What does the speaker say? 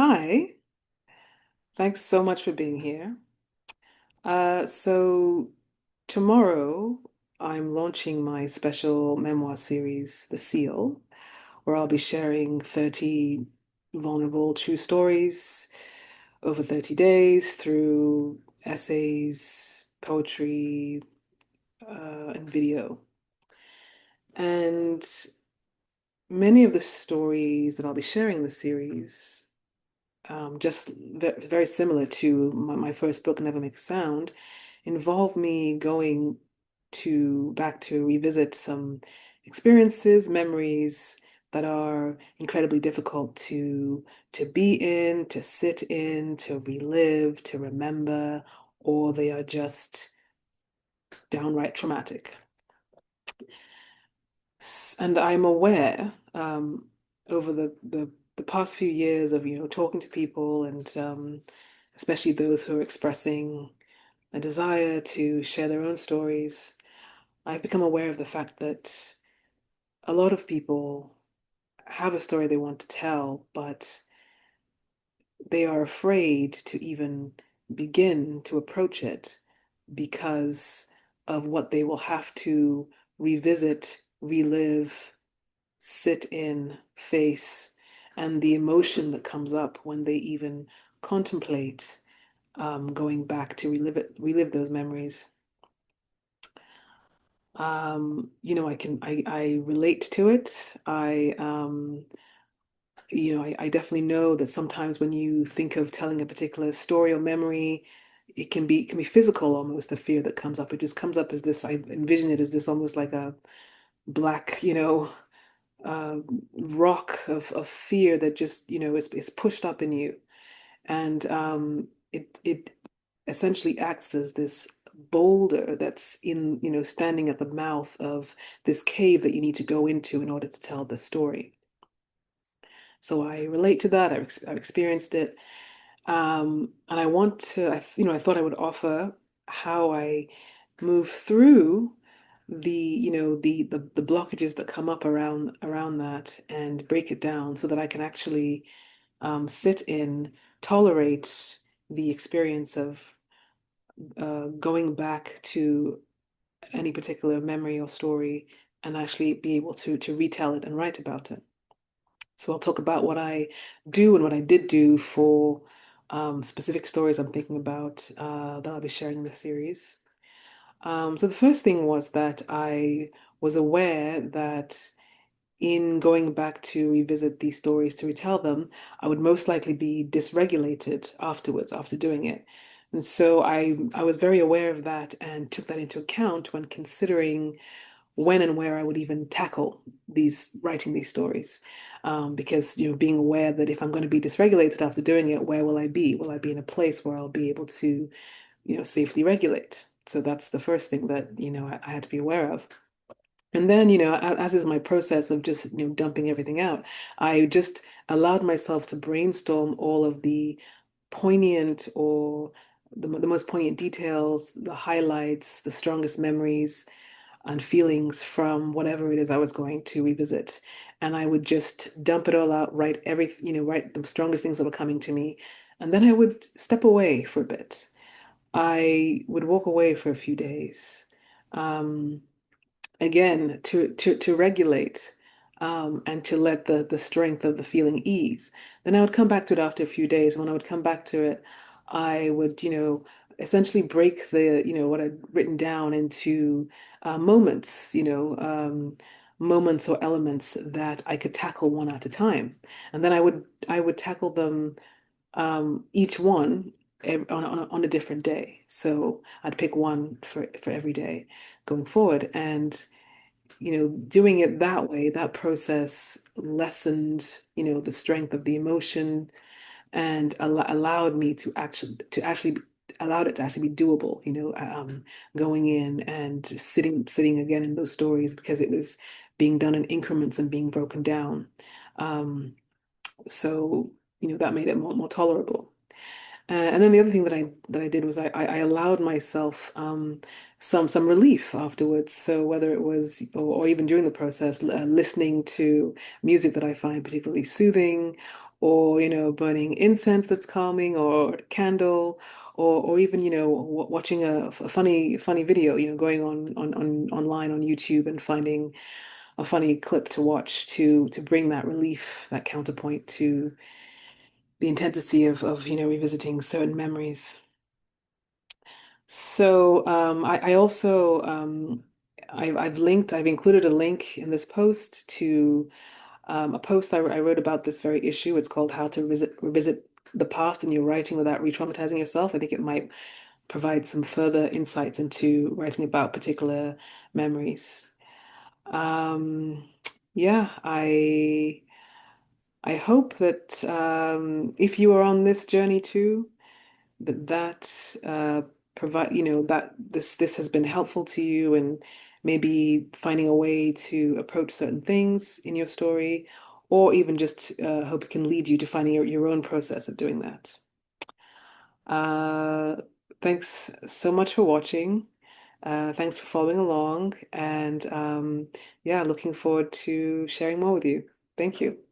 Hi, thanks so much for being here. So tomorrow I'm launching my special memoir series, The Seal, where I'll be sharing 30 vulnerable true stories over 30 days through essays, poetry, and video. And many of the stories that I'll be sharing in the series just very similar to my first book, Never Make a Sound, involved me going to back to revisit some experiences, memories that are incredibly difficult to be in, to sit in, to relive, to remember, or they are just downright traumatic. And I'm aware over the past few years of talking to people and especially those who are expressing a desire to share their own stories, I've become aware of the fact that a lot of people have a story they want to tell, but they are afraid to even begin to approach it because of what they will have to revisit, relive, sit in, face, and the emotion that comes up when they even contemplate going back to relive those memories. I relate to it. I definitely know that sometimes when you think of telling a particular story or memory, it can be physical almost, the fear that comes up. It just comes up as this, I envision it as this almost like a black, uh, rock of fear that just, is pushed up in you. And it essentially acts as this boulder that's standing at the mouth of this cave that you need to go into in order to tell the story. So I relate to that. I've experienced it. And I want to, I thought I would offer how I move through the blockages that come up around that and break it down so that I can actually sit in, tolerate the experience of going back to any particular memory or story and actually be able to retell it and write about it. So I'll talk about what I do and what I did do for specific stories I'm thinking about that I'll be sharing in the series. So the first thing was that I was aware that in going back to revisit these stories to retell them, I would most likely be dysregulated afterwards after doing it. And so I was very aware of that and took that into account when considering when and where I would even tackle these writing these stories. Because being aware that if I'm going to be dysregulated after doing it, where will I be? Will I be in a place where I'll be able to, safely regulate? So that's the first thing that, I had to be aware of. And then, as is my process of just, dumping everything out, I just allowed myself to brainstorm all of the poignant or the most poignant details, the highlights, the strongest memories and feelings from whatever it is I was going to revisit. And I would just dump it all out, write the strongest things that were coming to me. And then I would step away for a bit. I would walk away for a few days. Um, Again to regulate and to let the strength of the feeling ease. Then I would come back to it after a few days. And when I would come back to it, I would, essentially break what I'd written down into moments, moments or elements that I could tackle one at a time. And then I would tackle them each one on a different day. So I'd pick one for every day going forward. And doing it that way, that process lessened, the strength of the emotion and allowed me to actually allowed it to actually be doable, going in and sitting again in those stories because it was being done in increments and being broken down. Um, so, that made it more tolerable. And then the other thing that I did was I allowed myself some relief afterwards. So whether it was or even during the process, listening to music that I find particularly soothing, or burning incense that's calming, or candle, or even watching a funny video, going on online on YouTube and finding a funny clip to watch to bring that relief, that counterpoint to the intensity of revisiting certain memories. So I also I've included a link in this post to a post I wrote about this very issue. It's called How to Revisit the Past in Your Writing Without Re-Traumatizing Yourself. I think it might provide some further insights into writing about particular memories. Um, yeah, I hope that if you are on this journey too, that provide that this has been helpful to you, and maybe finding a way to approach certain things in your story, or even just hope it can lead you to finding your own process of doing that. Uh, Thanks so much for watching. Thanks for following along, and yeah, looking forward to sharing more with you. Thank you.